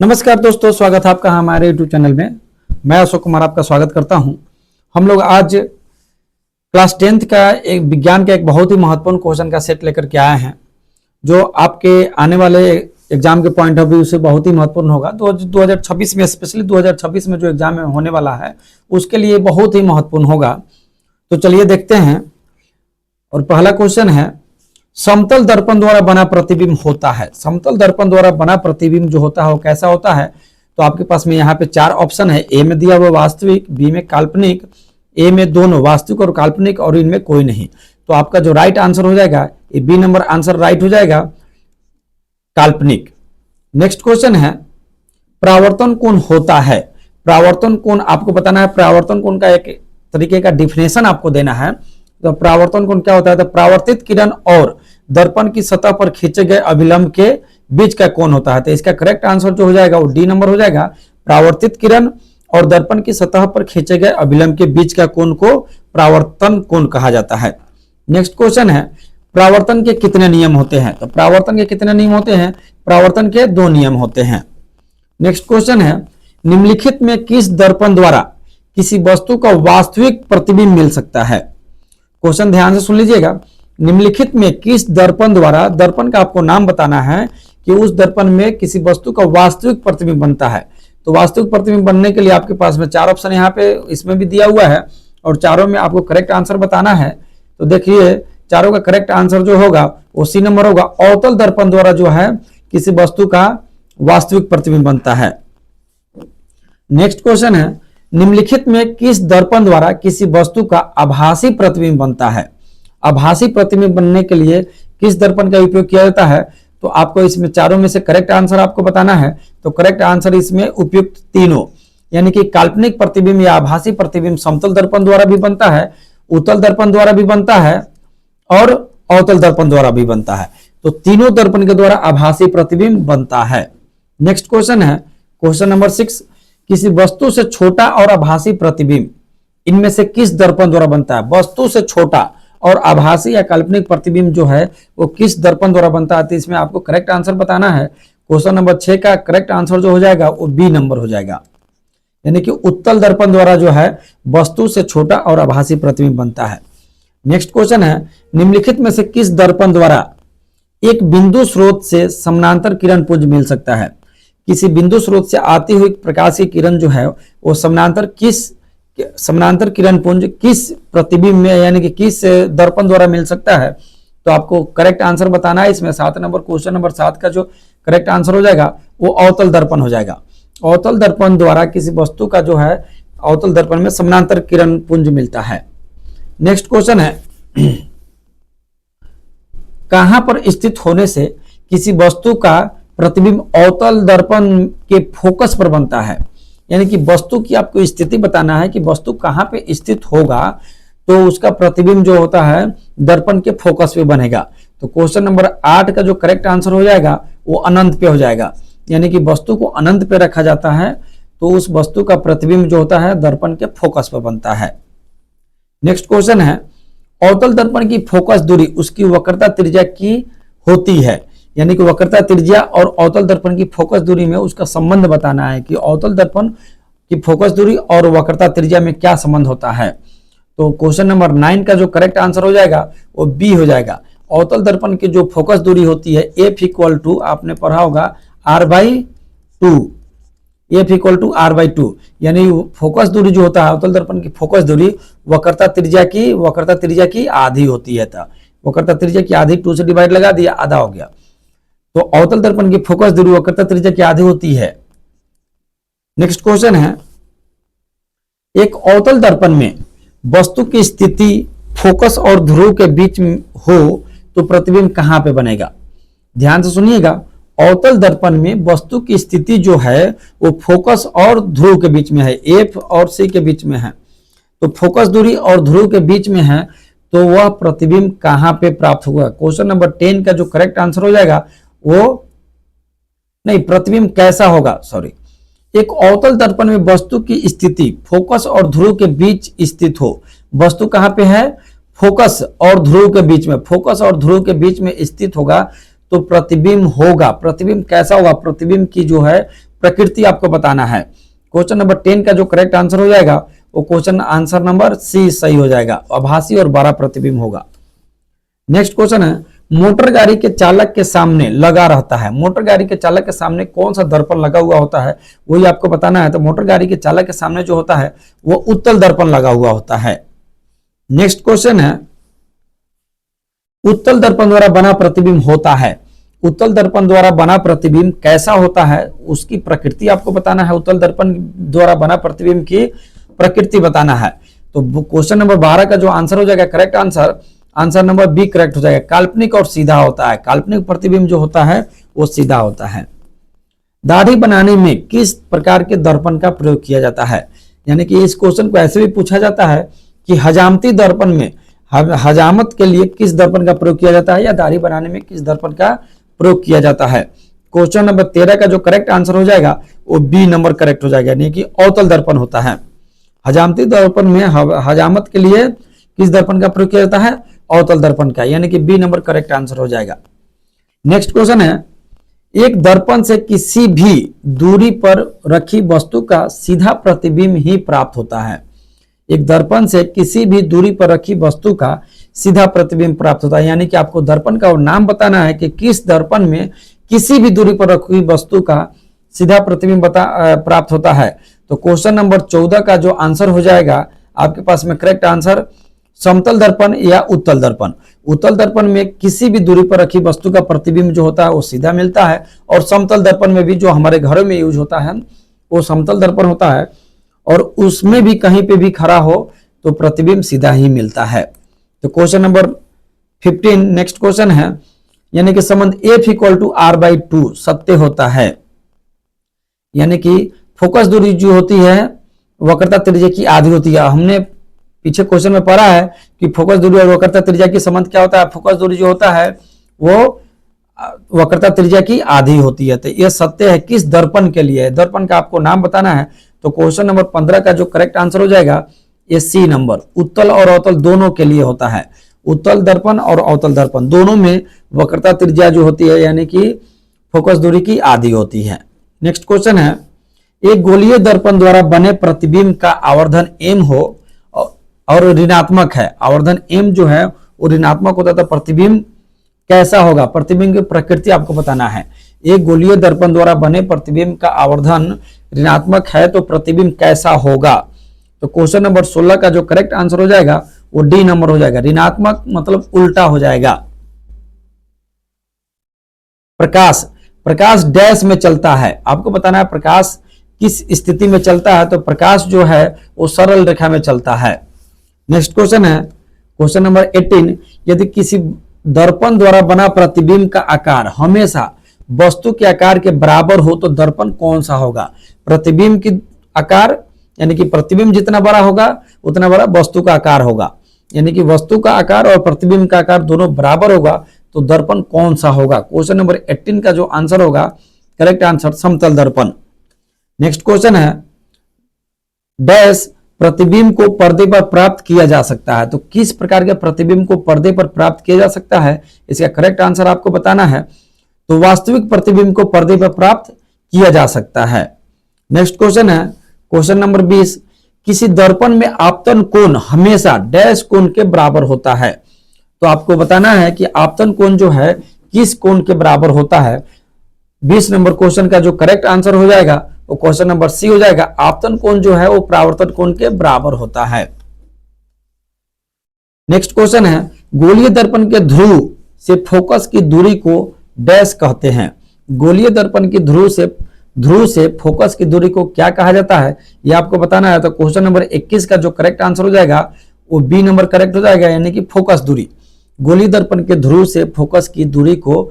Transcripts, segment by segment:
नमस्कार दोस्तों, स्वागत है आपका हमारे यूट्यूब चैनल में। मैं अशोक कुमार आपका स्वागत करता हूं। हम लोग आज क्लास 10th का एक विज्ञान का एक बहुत ही महत्वपूर्ण क्वेश्चन का सेट लेकर के आए हैं, जो आपके आने वाले एग्जाम के पॉइंट ऑफ व्यू से बहुत ही महत्वपूर्ण होगा। 2026 में, स्पेशली 2026 में जो एग्जाम होने वाला है उसके लिए बहुत ही महत्वपूर्ण होगा। तो चलिए देखते हैं। और पहला क्वेश्चन है, समतल दर्पण द्वारा बना प्रतिबिंब होता है। समतल दर्पण द्वारा बना प्रतिबिंब जो होता है वो कैसा होता है? तो आपके पास में यहाँ पे चार ऑप्शन है। ए में दिया हुआ वास्तविक, बी में काल्पनिक, ए में दोनों वास्तविक और काल्पनिक, और इनमें कोई नहीं। तो आपका जो राइट आंसर हो जाएगा, ये बी नंबर आंसर राइट हो जाएगा, काल्पनिक। नेक्स्ट क्वेश्चन है, परावर्तन कोण होता है। परावर्तन कोण आपको बताना है। परावर्तन कोण का एक तरीके का डिफिनेशन आपको देना है। तो परावर्तन कोण क्या होता है? तो परावर्तित किरण और दर्पण की सतह पर खींचे गए अभिलंब के बीच का कोण होता है। तो इसका करेक्ट आंसर जो हो जाएगा वो डी नंबर हो जाएगा। परावर्तित किरण और दर्पण की सतह पर खींचे गए अभिलंब के बीच का कोण को परावर्तन कोण कहा जाता है। नेक्स्ट क्वेश्चन है, परावर्तन के कितने नियम होते हैं? तो परावर्तन के कितने नियम होते हैं? परावर्तन के दो नियम होते हैं। नेक्स्ट क्वेश्चन है, निम्नलिखित में किस दर्पण द्वारा किसी वस्तु का वास्तविक प्रतिबिंब मिल सकता है? क्वेश्चन ध्यान से सुन लीजिएगा। निम्नलिखित में किस दर्पण द्वारा, दर्पण का आपको नाम बताना है कि उस दर्पण में किसी वस्तु का वास्तविक प्रतिबिंब बनता है। तो वास्तविक प्रतिबिंब बनने के लिए आपके पास में चार ऑप्शन यहाँ पे इसमें भी दिया हुआ है, और चारों में आपको करेक्ट आंसर बताना है। तो देखिए, चारों का करेक्ट आंसर जो होगा वो सी नंबर होगा। अवतल दर्पण द्वारा जो है किसी वस्तु का वास्तविक प्रतिबिंब बनता है। नेक्स्ट क्वेश्चन है, निम्नलिखित में किस दर्पण द्वारा किसी वस्तु का आभासी प्रतिबिंब बनता है? आभासी प्रतिबिंब बनने के लिए किस दर्पण का उपयोग किया जाता है? तो आपको इसमें चारों में से करेक्ट आंसर आपको बताना है। तो करेक्ट आंसर इसमें उपयुक्त तीनों, यानी कि काल्पनिक प्रतिबिंब या आभासी प्रतिबिंब समतल दर्पण द्वारा भी बनता है, उत्तल दर्पण द्वारा भी बनता है, और अवतल दर्पण द्वारा भी बनता है। तो तीनों दर्पण के द्वारा आभासी प्रतिबिंब बनता है। नेक्स्ट क्वेश्चन है, क्वेश्चन नंबर 6, किसी वस्तु से छोटा और आभासी प्रतिबिंब इनमें से किस दर्पण द्वारा बनता है? वस्तु से छोटा और आभासी या काल्पनिक प्रतिबिंब जो है वो किस दर्पण द्वारा बनता है? तो इसमें आपको करेक्ट आंसर बताना है। क्वेश्चन नंबर 6 का करेक्ट आंसर जो हो जाएगा वो बी नंबर हो जाएगा, यानी कि उत्तल दर्पण द्वारा जो है वस्तु से छोटा और आभासी प्रतिबिंब बनता है। नेक्स्ट क्वेश्चन है, निम्नलिखित में से किस दर्पण द्वारा एक बिंदु स्रोत से समानांतर किरण पुंज मिल सकता है? किसी बिंदु स्रोत से आती हुई प्रकाश की किरण जो है वो समानांतर किरण पुंज किस प्रतिबिंब में, यानी कि किस दर्पण द्वारा मिल सकता है? तो आपको करेक्ट आंसर बताना है। इसमें 7 नंबर, क्वेश्चन नंबर 7 का जो करेक्ट आंसर हो जाएगा वो अवतल दर्पण हो जाएगा। अवतल दर्पण द्वारा किसी वस्तु का जो है अवतल दर्पण में समानांतर किरण पुंज मिलता है। नेक्स्ट क्वेश्चन है, कहां पर स्थित होने से किसी वस्तु का प्रतिबिंब अवतल दर्पण के फोकस पर बनता है? यानी कि वस्तु की आपको स्थिति बताना है कि वस्तु कहां पे स्थित होगा तो उसका प्रतिबिंब जो होता है दर्पण के फोकस पे बनेगा। तो क्वेश्चन नंबर 8 का जो करेक्ट आंसर हो जाएगा वो अनंत पे हो जाएगा, यानी कि वस्तु को अनंत पे रखा जाता है तो उस वस्तु का प्रतिबिंब जो होता है दर्पण के फोकस पर बनता है। नेक्स्ट क्वेश्चन है, अवतल दर्पण की फोकस दूरी उसकी वक्रता त्रिज्या की होती है, यानी कि वक्रता त्रिज्या और अवतल दर्पण की फोकस दूरी में उसका संबंध बताना है कि अवतल दर्पण की फोकस दूरी और वक्रता त्रिज्या में क्या संबंध होता है। तो क्वेश्चन नंबर 9 का जो करेक्ट आंसर हो जाएगा वो बी हो जाएगा। अवतल दर्पण की जो फोकस दूरी होती है एफ इक्वल टू, आपने पढ़ा होगा r/2, F equal to r/2, यानी फोकस दूरी जो होता है अवतल दर्पण की फोकस दूरी वक्रता त्रिज्या की आधी होती है। वक्रता त्रिज्या की आधी 2 से डिवाइड लगा दिया, आधा हो गया। तो अवतल दर्पण की फोकस दूरी वक्रता त्रिज्या की आधी होती है। नेक्स्ट क्वेश्चन है, एक अवतल दर्पण में वस्तु की स्थिति फोकस और ध्रुव के बीच में हो तो प्रतिबिंब कहां पे बनेगा? ध्यान से सुनिएगा, अवतल दर्पण में वस्तु की स्थिति जो है वो फोकस और ध्रुव के बीच में है, एफ और सी के बीच में है। तो फोकस दूरी और ध्रुव के बीच में है तो वह प्रतिबिंब कहां पे प्राप्त होगा? क्वेश्चन नंबर 10 का जो करेक्ट आंसर हो जाएगा वो नहीं, प्रतिबिंब कैसा होगा, सॉरी, एक अवतल दर्पण में वस्तु की स्थिति फोकस और ध्रुव के बीच स्थित हो। वस्तु कहां पे है? फोकस और ध्रुव के बीच में, फोकस और ध्रुव के बीच में स्थित होगा तो प्रतिबिंब होगा। प्रतिबिंब कैसा होगा? प्रतिबिंब की जो है प्रकृति आपको बताना है। क्वेश्चन नंबर 10 का जो करेक्ट आंसर हो जाएगा वो क्वेश्चन आंसर नंबर सी सही हो जाएगा, आभासी और बड़ा प्रतिबिंब होगा। नेक्स्ट क्वेश्चन है, मोटर गाड़ी के चालक के सामने लगा रहता है। मोटर गाड़ी के चालक के सामने कौन सा दर्पण लगा हुआ होता है वही आपको बताना है। तो मोटर गाड़ी के चालक के सामने जो होता है वो उत्तल दर्पण लगा हुआ होता है। नेक्स्ट क्वेश्चन है, उत्तल दर्पण द्वारा बना प्रतिबिंब होता है। उत्तल दर्पण द्वारा बना प्रतिबिंब कैसा होता है उसकी प्रकृति आपको बताना है। उत्तल दर्पण द्वारा बना प्रतिबिंब की प्रकृति बताना है। तो क्वेश्चन नंबर 12 का जो आंसर हो जाएगा करेक्ट आंसर नंबर बी करेक्ट हो जाएगा। काल्पनिक और सीधा होता है। काल्पनिक प्रतिबिंब जो होता है वो सीधा होता है। दाढ़ी बनाने में किस प्रकार के दर्पण का प्रयोग किया जाता है? यानी कि इस क्वेश्चन को ऐसे भी पूछा जाता है कि हजामती दर्पण में हजामत के लिए किस दर्पण का प्रयोग किया जाता है या दाढ़ी बनाने में किस दर्पण का प्रयोग किया जाता है। क्वेश्चन नंबर 13 का जो करेक्ट आंसर हो जाएगा वो बी नंबर करेक्ट हो जाएगा, यानी कि अवतल दर्पण होता है। हजामती दर्पण में हजामत के लिए किस दर्पण का प्रयोग किया जाता है? अवतल दर्पण का, यानी कि बी नंबर करेक्ट आंसर हो जाएगा। नेक्स्ट क्वेश्चन है, एक दर्पण से किसी भी दूरी पर रखी वस्तु का सीधा प्रतिबिंब ही प्राप्त होता है। एक दर्पण से किसी भी दूरी पर रखी वस्तु का सीधा प्रतिबिंब प्राप्त होता है, यानी कि आपको दर्पण का नाम बताना है कि किस दर्पण में किसी भी दूरी पर रखी वस्तु का सीधा प्रतिबिंब प्राप्त होता है। तो क्वेश्चन नंबर 14 का जो आंसर हो जाएगा आपके पास में करेक्ट आंसर समतल दर्पण या उत्तल दर्पण। उत्तल दर्पण में किसी भी दूरी पर रखी वस्तु का प्रतिबिंब जो होता है वो सीधा मिलता है, और समतल दर्पण में भी जो हमारे घरों में यूज होता है वो समतल दर्पण होता है, और उसमें भी कहीं पे भी खड़ा हो तो प्रतिबिंब सीधा ही मिलता है। तो क्वेश्चन नंबर 15 नेक्स्ट क्वेश्चन है, यानी कि संबंध F = R/2 सत्य होता है। यानी कि फोकस दूरी जो होती है वक्रता त्रिज्या की आधी होती है। हमने पीछे क्वेश्चन में पढ़ा है कि फोकस दूरी और वक्रता त्रिज्या की संबंध क्या होता है। फोकस दूरी जो होता है वो वक्रता त्रिज्या की आधी होती है। तो यह सत्य है किस दर्पण के लिए? दर्पण का आपको नाम बताना है। तो क्वेश्चन नंबर 15 का जो करेक्ट आंसर हो जाएगा ये सी नंबर, उत्तल और अवतल दोनों के लिए होता है। उत्तल दर्पण और अवतल दर्पण दोनों में वक्रता त्रिज्या जो होती है यानी कि फोकस दूरी की आधी होती है। नेक्स्ट क्वेश्चन है, एक गोलीय दर्पण द्वारा बने प्रतिबिंब का आवर्धन m हो और ऋणात्मक है। आवर्धन m जो है वो ऋणात्मक होता है, तो प्रतिबिंब कैसा होगा? प्रतिबिंब की प्रकृति आपको बताना है। एक गोलीय दर्पण द्वारा बने प्रतिबिंब का आवर्धन ऋणात्मक है तो प्रतिबिंब कैसा होगा? तो क्वेश्चन नंबर 16 का जो करेक्ट आंसर हो जाएगा वो डी नंबर हो जाएगा। ऋणात्मक मतलब उल्टा हो जाएगा। प्रकाश डैश में चलता है। आपको बताना है प्रकाश किस स्थिति में चलता है। तो प्रकाश जो है वो सरल रेखा में चलता है। नेक्स्ट क्वेश्चन है क्वेश्चन नंबर 18, यदि किसी दर्पण द्वारा बना प्रतिबिंब का आकार हमेशा वस्तु के आकार के बराबर हो तो दर्पण कौन सा होगा? प्रतिबिंब की आकार यानी कि प्रतिबिंब जितना बड़ा होगा उतना बड़ा वस्तु का आकार होगा, यानी कि वस्तु का आकार और प्रतिबिंब का आकार दोनों बराबर होगा तो दर्पण कौन सा होगा? क्वेश्चन नंबर 18 का जो आंसर होगा करेक्ट आंसर समतल दर्पण। नेक्स्ट क्वेश्चन है, डैश प्रतिबिंब को पर्दे पर प्राप्त किया जा सकता है। तो किस प्रकार के प्रतिबिंब को पर्दे पर प्राप्त किया जा सकता है इसका करेक्ट आंसर आपको बताना है। तो वास्तविक प्रतिबिंब को पर्दे पर प्राप्त किया जा सकता है। नेक्स्ट क्वेश्चन है क्वेश्चन नंबर 20, किसी दर्पण में आपतन कोण हमेशा डैश कोण के बराबर होता है। तो आपको बताना है कि आपतन कोण जो है किस कोण के बराबर होता है। 20 नंबर क्वेश्चन का जो करेक्ट आंसर हो जाएगा वो क्वेश्चन नंबर सी हो जाएगा। आपतन कोण जो है वो परावर्तन कोण के बराबर होता है। नेक्स्ट क्वेश्चन है, गोलीय दर्पण के ध्रुव से फोकस की दूरी को डैश कहते हैं। गोलीय दर्पण की ध्रुव से फोकस की दूरी को क्या कहा जाता है यह आपको बताना है। तो क्वेश्चन नंबर 21 का जो करेक्ट आंसर हो जाएगा वो बी नंबर करेक्ट हो जाएगा, यानी कि फोकस दूरी। गोलीय दर्पण के ध्रुव से फोकस की दूरी को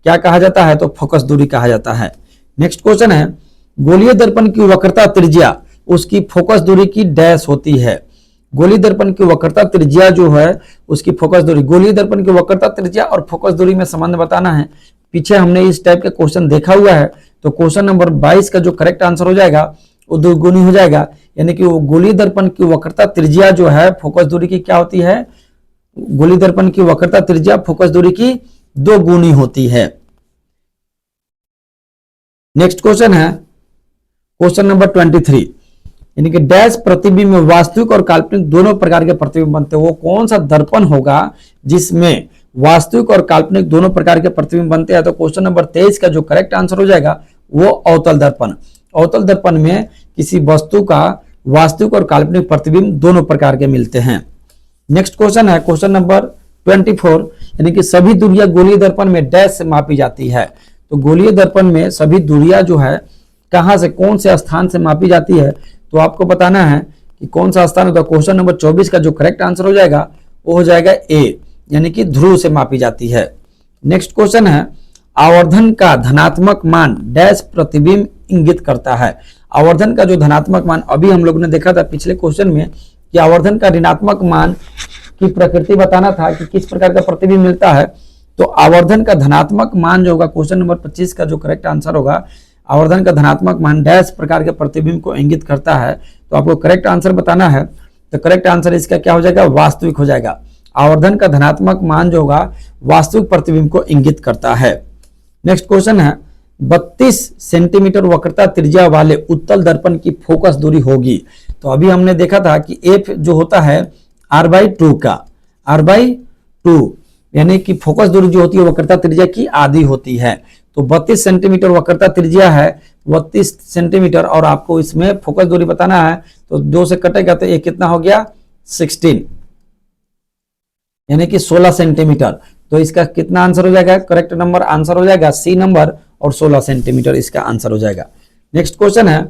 क्या कहा जाता है? तो फोकस दूरी कहा जाता है। नेक्स्ट क्वेश्चन है, गोलीय दर्पण की वक्रता त्रिज्या उसकी फोकस दूरी की डैश होती है। गोलीय दर्पण की वक्रता त्रिज्या जो है उसकी फोकस दूरी, गोलीय दर्पण की वक्रता त्रिज्या और फोकस दूरी में संबंध बताना है। पीछे हमने इस टाइप का क्वेश्चन देखा हुआ है। तो क्वेश्चन नंबर 22 का जो करेक्ट आंसर हो जाएगा वो दोगुनी हो जाएगा, यानी कि वो गोलीय दर्पण की वक्रता त्रिज्या जो है फोकस दूरी की क्या होती है? गोलीय दर्पण की वक्रता त्रिज्या फोकस दूरी की 2 गुनी होती है। नेक्स्ट क्वेश्चन है क्वेश्चन नंबर 23, यानी कि डैश प्रतिबिंब में वास्तविक और काल्पनिक दोनों प्रकार के प्रतिबिंब बनते हैं। वो कौन सा दर्पण होगा जिसमें वास्तविक और काल्पनिक दोनों प्रकार के प्रतिबिंब बनते हैं? तो क्वेश्चन नंबर 23 का जो करेक्ट आंसर हो जाएगा वो अवतल दर्पण। अवतल दर्पण में किसी वस्तु का वास्तविक और काल्पनिक प्रतिबिंब दोनों प्रकार के मिलते हैं। नेक्स्ट क्वेश्चन है क्वेश्चन नंबर 24, यानी कि सभी दूरियां गोलीय दर्पण में डैश से मापी जाती है। तो गोलीय दर्पण में सभी दूरियां जो है कहां से, कौन से स्थान से मापी जाती है? तो आपको बताना है कि कौन सा स्थान होगा। क्वेश्चन नंबर 24 का जो करेक्ट आंसर हो जाएगा वो हो जाएगा ए, यानी कि ध्रुव से मापी जाती है। नेक्स्ट क्वेश्चन है आवर्धन का धनात्मक मान डैश प्रतिबिंब इंगित करता है। आवर्धन का जो धनात्मक मान अभी हम लोग ने देखा था पिछले क्वेश्चन में कि आवर्धन का ऋणात्मक मान की प्रकृति बताना था कि किस प्रकार का प्रतिबिंब मिलता है। तो आवर्धन का धनात्मक मान जो होगा क्वेश्चन नंबर 25 का जो करेक्ट आंसर होगा, आवर्धन का धनात्मक मान डैश प्रकार के प्रतिबिंब को इंगित करता है। तो आपको करेक्ट आंसर बताना है। तो करेक्ट आंसर इसका क्या हो जाएगा? वास्तविक हो जाएगा। आवर्धन का धनात्मक मान जो होगा वास्तविक प्रतिबिंब को इंगित करता है। नेक्स्ट क्वेश्चन है 32 सेंटीमीटर वक्रता त्रिज्या वाले उत्तल दर्पण की फोकस दूरी होगी। तो अभी हमने देखा था कि एफ जो होता है r/2 का, r/2 यानी कि फोकस दूरी जो होती है वक्रता त्रिज्या की आधी होती है। तो 32 सेंटीमीटर वक्रता त्रिज्या है, 32 सेंटीमीटर, और आपको इसमें फोकस दूरी बताना है। तो 2 से कटेगा तो ये कितना हो गया? 16, यानी कि 16 सेंटीमीटर। तो इसका कितना आंसर हो जाएगा? करेक्ट नंबर आंसर हो जाएगा सी नंबर, और 16 सेंटीमीटर इसका आंसर हो जाएगा। नेक्स्ट क्वेश्चन है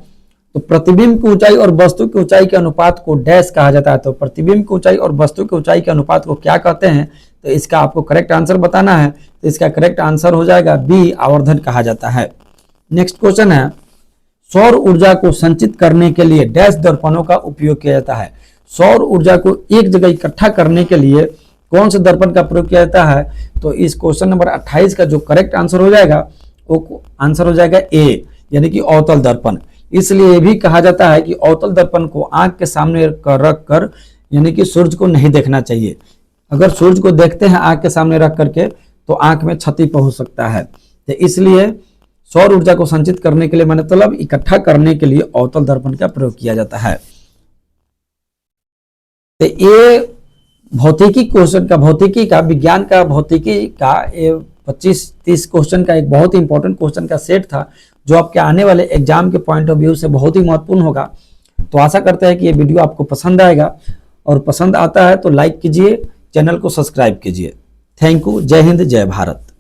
तो प्रतिबिंब की ऊंचाई और वस्तु की ऊंचाई के अनुपात को डैश कहा जाता है। तो प्रतिबिंब की ऊंचाई और वस्तु की ऊंचाई के अनुपात को क्या कहते हैं? तो इसका आपको करेक्ट आंसर बताना है। तो इसका करेक्ट आंसर हो जाएगा बी, आवर्धन कहा जाता है। नेक्स्ट क्वेश्चन है सौर ऊर्जा को संचित करने के लिए डैश दर्पणों का उपयोग किया जाता है। सौर ऊर्जा को एक जगह इकट्ठा करने के लिए कौन से दर्पण का प्रयोग किया जाता है? तो इस क्वेश्चन नंबर 28 का जो करेक्ट आंसर हो जाएगा वो आंसर हो जाएगा ए, यानी कि अवतल दर्पण। इसलिए भी कहा जाता है कि अवतल दर्पण को आंख के सामने रख कर, यानी कि सूर्य को नहीं देखना चाहिए। अगर सूर्य को देखते हैं आंख के सामने रख करके तो आंख में क्षति पहुंच सकता है। तो इसलिए सौर ऊर्जा को संचित करने के लिए, मतलब इकट्ठा करने के लिए अवतल दर्पण का प्रयोग किया जाता है। तो ये भौतिकी क्वेश्चन का, भौतिकी का, विज्ञान का, भौतिकी का 25-30 क्वेश्चन का एक बहुत ही इंपॉर्टेंट क्वेश्चन का सेट था जो आपके आने वाले एग्जाम के पॉइंट ऑफ व्यू से बहुत ही महत्वपूर्ण होगा। तो आशा करते हैं कि ये वीडियो आपको पसंद आएगा, और पसंद आता है तो लाइक कीजिए, चैनल को सब्सक्राइब कीजिए। Thank you. जय हिंद, जय भारत।